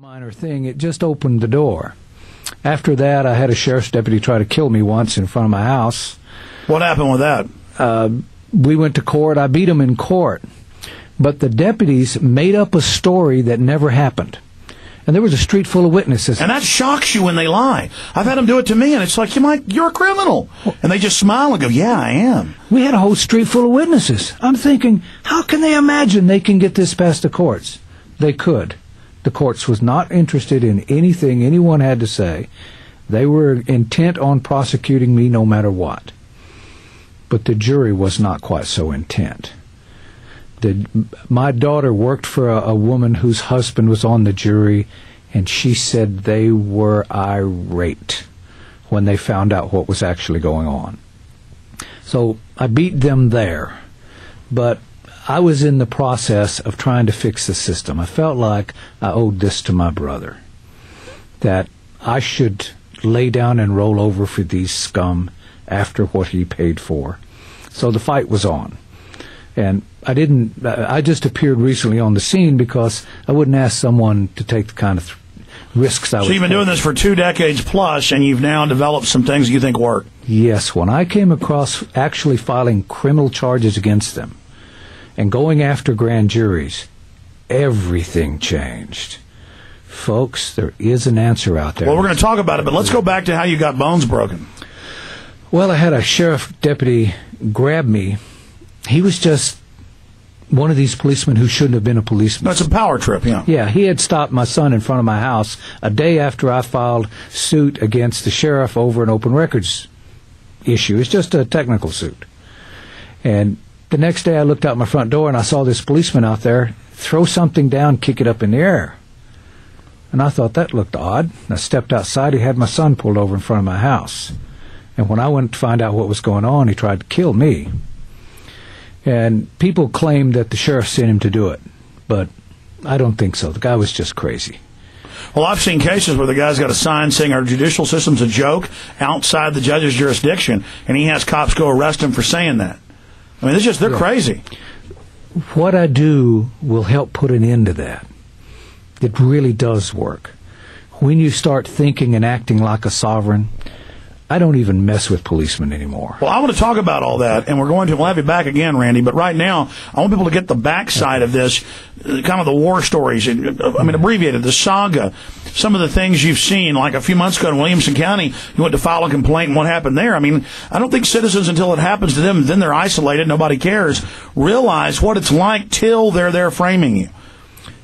Minor thing, it just opened the door. After that, I had a sheriff's deputy try to kill me once in front of my house. What happened with that? We went to court. I beat him in court. But the deputies made up a story that never happened. And there was a street full of witnesses. And that shocks you when they lie. I've had them do it to me, and it's like, you're a criminal. And they just smile and go, yeah, I am. We had a whole street full of witnesses. I'm thinking, how can they imagine they can get this past the courts? They could. The courts was not interested in anything anyone had to say. They were intent on prosecuting me no matter what. But the jury was not quite so intent. My daughter worked for a woman whose husband was on the jury, and she said they were irate when they found out what was actually going on. So I beat them there. But I was in the process of trying to fix the system. I felt like I owed this to my brother, that I should lay down and roll over for these scum after what he paid for. So the fight was on. And I just appeared recently on the scene because I wouldn't ask someone to take the kind of risks I would take. So you've been doing this for 2 decades plus, and you've now developed some things you think work. Yes, when I came across actually filing criminal charges against them, and going after grand juries, everything changed. Folks, there is an answer out there. Well, we're going to talk about it, but let's go back to how you got bones broken. Well, I had a sheriff deputy grab me. He was just one of these policemen who shouldn't have been a policeman. That's a power trip, yeah. Yeah, he had stopped my son in front of my house a day after I filed suit against the sheriff over an open records issue. It's just a technical suit. And the next day I looked out my front door and I saw this policeman out there throw something down, kick it up in the air. And I thought that looked odd. I stepped outside. He had my son pulled over in front of my house. And when I went to find out what was going on, he tried to kill me. And people claimed that the sheriff sent him to do it. But I don't think so. The guy was just crazy. Well, I've seen cases where the guy's got a sign saying our judicial system's a joke outside the judge's jurisdiction, and he has cops go arrest him for saying that. I mean, they're crazy. What I do will help put an end to that. It really does work. When you start thinking and acting like a sovereign, I don't even mess with policemen anymore. Well, I want to talk about all that, and we'll have you back again, Randy, but right now, I want people to get the backside of this, kind of the war stories, abbreviated, the saga, some of the things you've seen, like a few months ago in Williamson County, you went to file a complaint, and what happened there? I mean, I don't think citizens, until it happens to them, then they're isolated, nobody cares, realize what it's like till they're there framing you.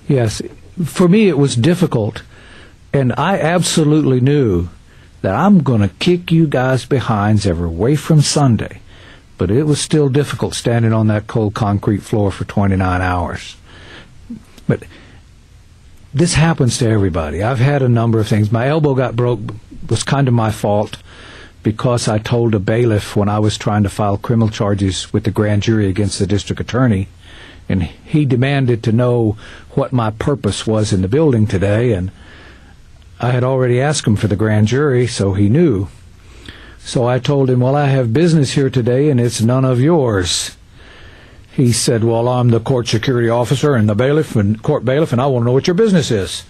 Yes. For me, it was difficult, and I absolutely knew that I'm going to kick you guys' behinds every way from Sunday. But it was still difficult standing on that cold concrete floor for 29 hours. But this happens to everybody. I've had a number of things. My elbow got broke. Was kind of my fault because I told a bailiff when I was trying to file criminal charges with the grand jury against the district attorney, and he demanded to know what my purpose was in the building today, and I had already asked him for the grand jury, so he knew. So I told him, well, I have business here today, and it's none of yours. He said, well, I'm the court security officer and the bailiff and court bailiff, and I want to know what your business is.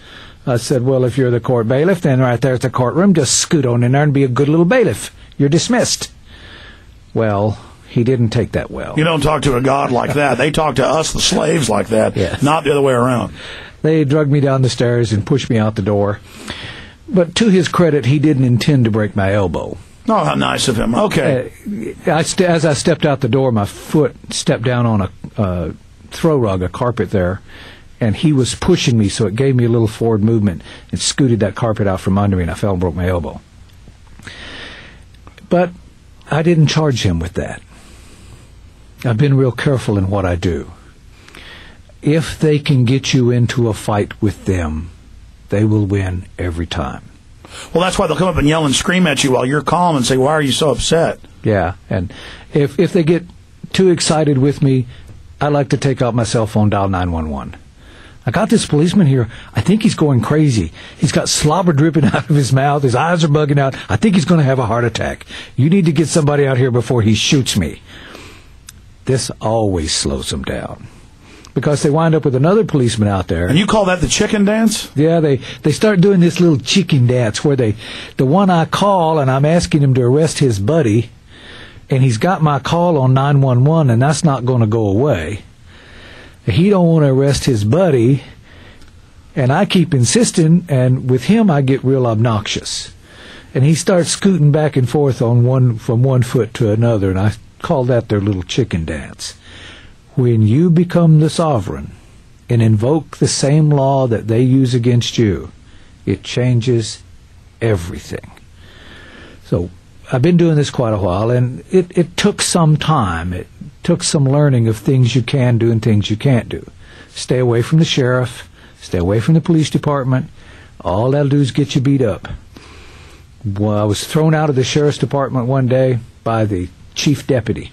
I said, well, if you're the court bailiff, then right there at the courtroom, just scoot on in there and be a good little bailiff. You're dismissed. Well, he didn't take that well. You don't talk to a god like that. They talk to us, the slaves, like that, yes. Not the other way around. They dragged me down the stairs and pushed me out the door. But to his credit, he didn't intend to break my elbow. Oh, how nice of him. Okay. As I stepped out the door, my foot stepped down on a throw rug, a carpet there, and he was pushing me, so it gave me a little forward movement and scooted that carpet out from under me, and I fell and broke my elbow. But I didn't charge him with that. I've been real careful in what I do. If they can get you into a fight with them, they will win every time. Well, that's why they'll come up and yell and scream at you while you're calm and say, why are you so upset? Yeah, and if they get too excited with me, I like to take out my cell phone, dial 911. I got this policeman here. I think he's going crazy. He's got slobber dripping out of his mouth. His eyes are bugging out. I think he's going to have a heart attack. You need to get somebody out here before he shoots me. This always slows them down. because they wind up with another policeman out there. And you call that the chicken dance? Yeah, they start doing this little chicken dance where the one I call and I'm asking him to arrest his buddy, and he's got my call on 911, and that's not going to go away. He don't want to arrest his buddy, and I keep insisting, and with him I get real obnoxious. And he starts scooting back and forth from one foot to another, and I call that their little chicken dance. When you become the sovereign and invoke the same law that they use against you, it changes everything. So I've been doing this quite a while, and it took some time. It took some learning of things you can do and things you can't do. Stay away from the sheriff. Stay away from the police department. All that'll do is get you beat up. Well, I was thrown out of the sheriff's department one day by the chief deputy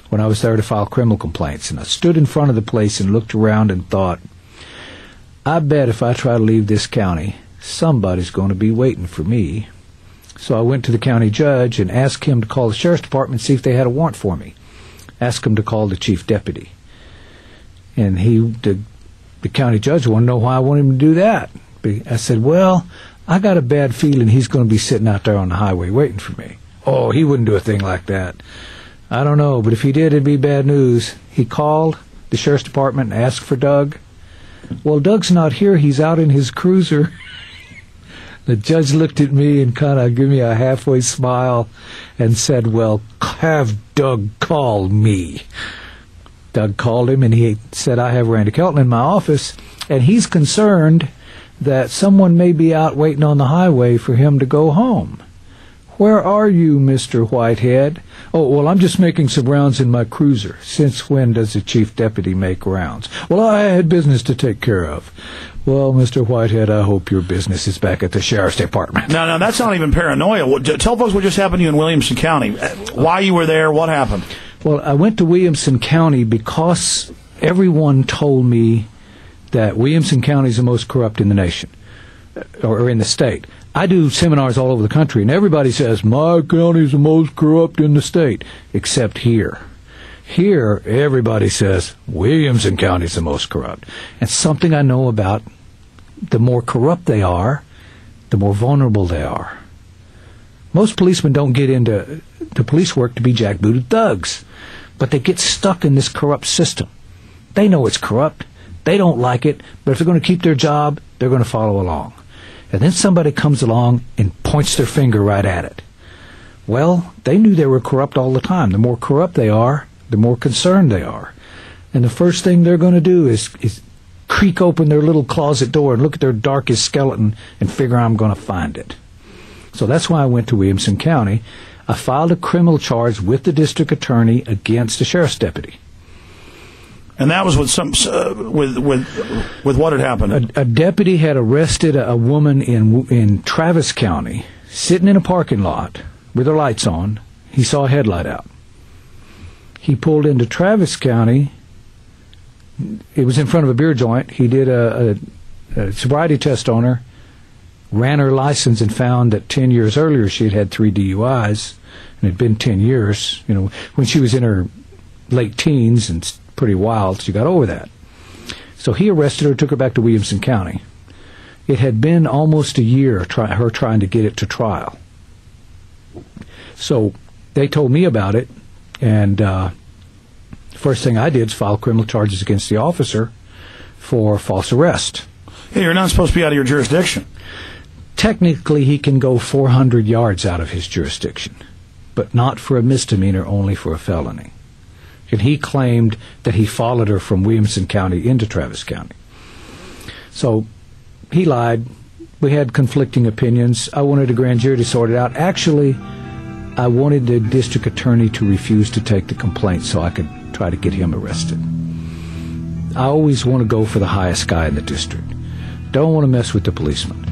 when I was there to file criminal complaints. And I stood in front of the place and looked around and thought, I bet if I try to leave this county, somebody's going to be waiting for me. So I went to the county judge and asked him to call the sheriff's department and see if they had a warrant for me. Asked him to call the chief deputy. And the county judge wanted to know why I wanted him to do that. I said, well, I got a bad feeling he's going to be sitting out there on the highway waiting for me. Oh, he wouldn't do a thing like that. I don't know, but if he did, it'd be bad news. He called the sheriff's department and asked for Doug. Well, Doug's not here. He's out in his cruiser. The judge looked at me and kind of gave me a halfway smile and said, well, have Doug call me. Doug called him, and he said, I have Randy Kelton in my office, and he's concerned that someone may be out waiting on the highway for him to go home. Where are you, Mr. Whitehead? Oh, well, I'm just making some rounds in my cruiser. Since when does the chief deputy make rounds? Well, I had business to take care of. Well, Mr. Whitehead, I hope your business is back at the sheriff's department. No, that's not even paranoia. Tell folks what just happened to you in Williamson County. Why you were there, what happened? Well, I went to Williamson County because everyone told me that Williamson County is the most corrupt in the nation, or in the state. I do seminars all over the country, and everybody says, my county is the most corrupt in the state, except here. Here, everybody says, Williamson County is the most corrupt. And something I know about, the more corrupt they are, the more vulnerable they are. Most policemen don't get into the police work to be jackbooted thugs, but they get stuck in this corrupt system. They know it's corrupt. They don't like it, but if they're going to keep their job, they're going to follow along. And then somebody comes along and points their finger right at it. Well, they knew they were corrupt all the time. The more corrupt they are, the more concerned they are. And the first thing they're going to do is creak open their little closet door and look at their darkest skeleton and figure I'm going to find it. So that's why I went to Williamson County. I filed a criminal charge with the district attorney against the sheriff's deputy. And that was with with what had happened? A deputy had arrested a woman in Travis County, sitting in a parking lot with her lights on. He saw a headlight out. He pulled into Travis County. It was in front of a beer joint. He did a sobriety test on her, ran her license, and found that 10 years earlier she had had 3 DUIs, and it had been 10 years. You know, when she was in her late teens and pretty wild, she got over that. So he arrested her, took her back to Williamson County. It had been almost a year her trying to get it to trial. So they told me about it, and first thing I did is file criminal charges against the officer for false arrest. Hey, you're not supposed to be out of your jurisdiction. Technically, he can go 400 yards out of his jurisdiction, but not for a misdemeanor, only for a felony. And he claimed that he followed her from Williamson County into Travis County. So he lied. We had conflicting opinions. I wanted a grand jury to sort it out. Actually, I wanted the district attorney to refuse to take the complaint so I could try to get him arrested. I always want to go for the highest guy in the district. Don't want to mess with the policeman.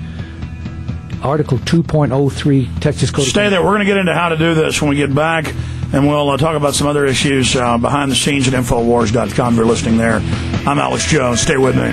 Article 2.03 Texas Code. Stay there. We're going to get into how to do this when we get back, and we'll talk about some other issues behind the scenes at Infowars.com. You're listening there. I'm Alex Jones. Stay with me.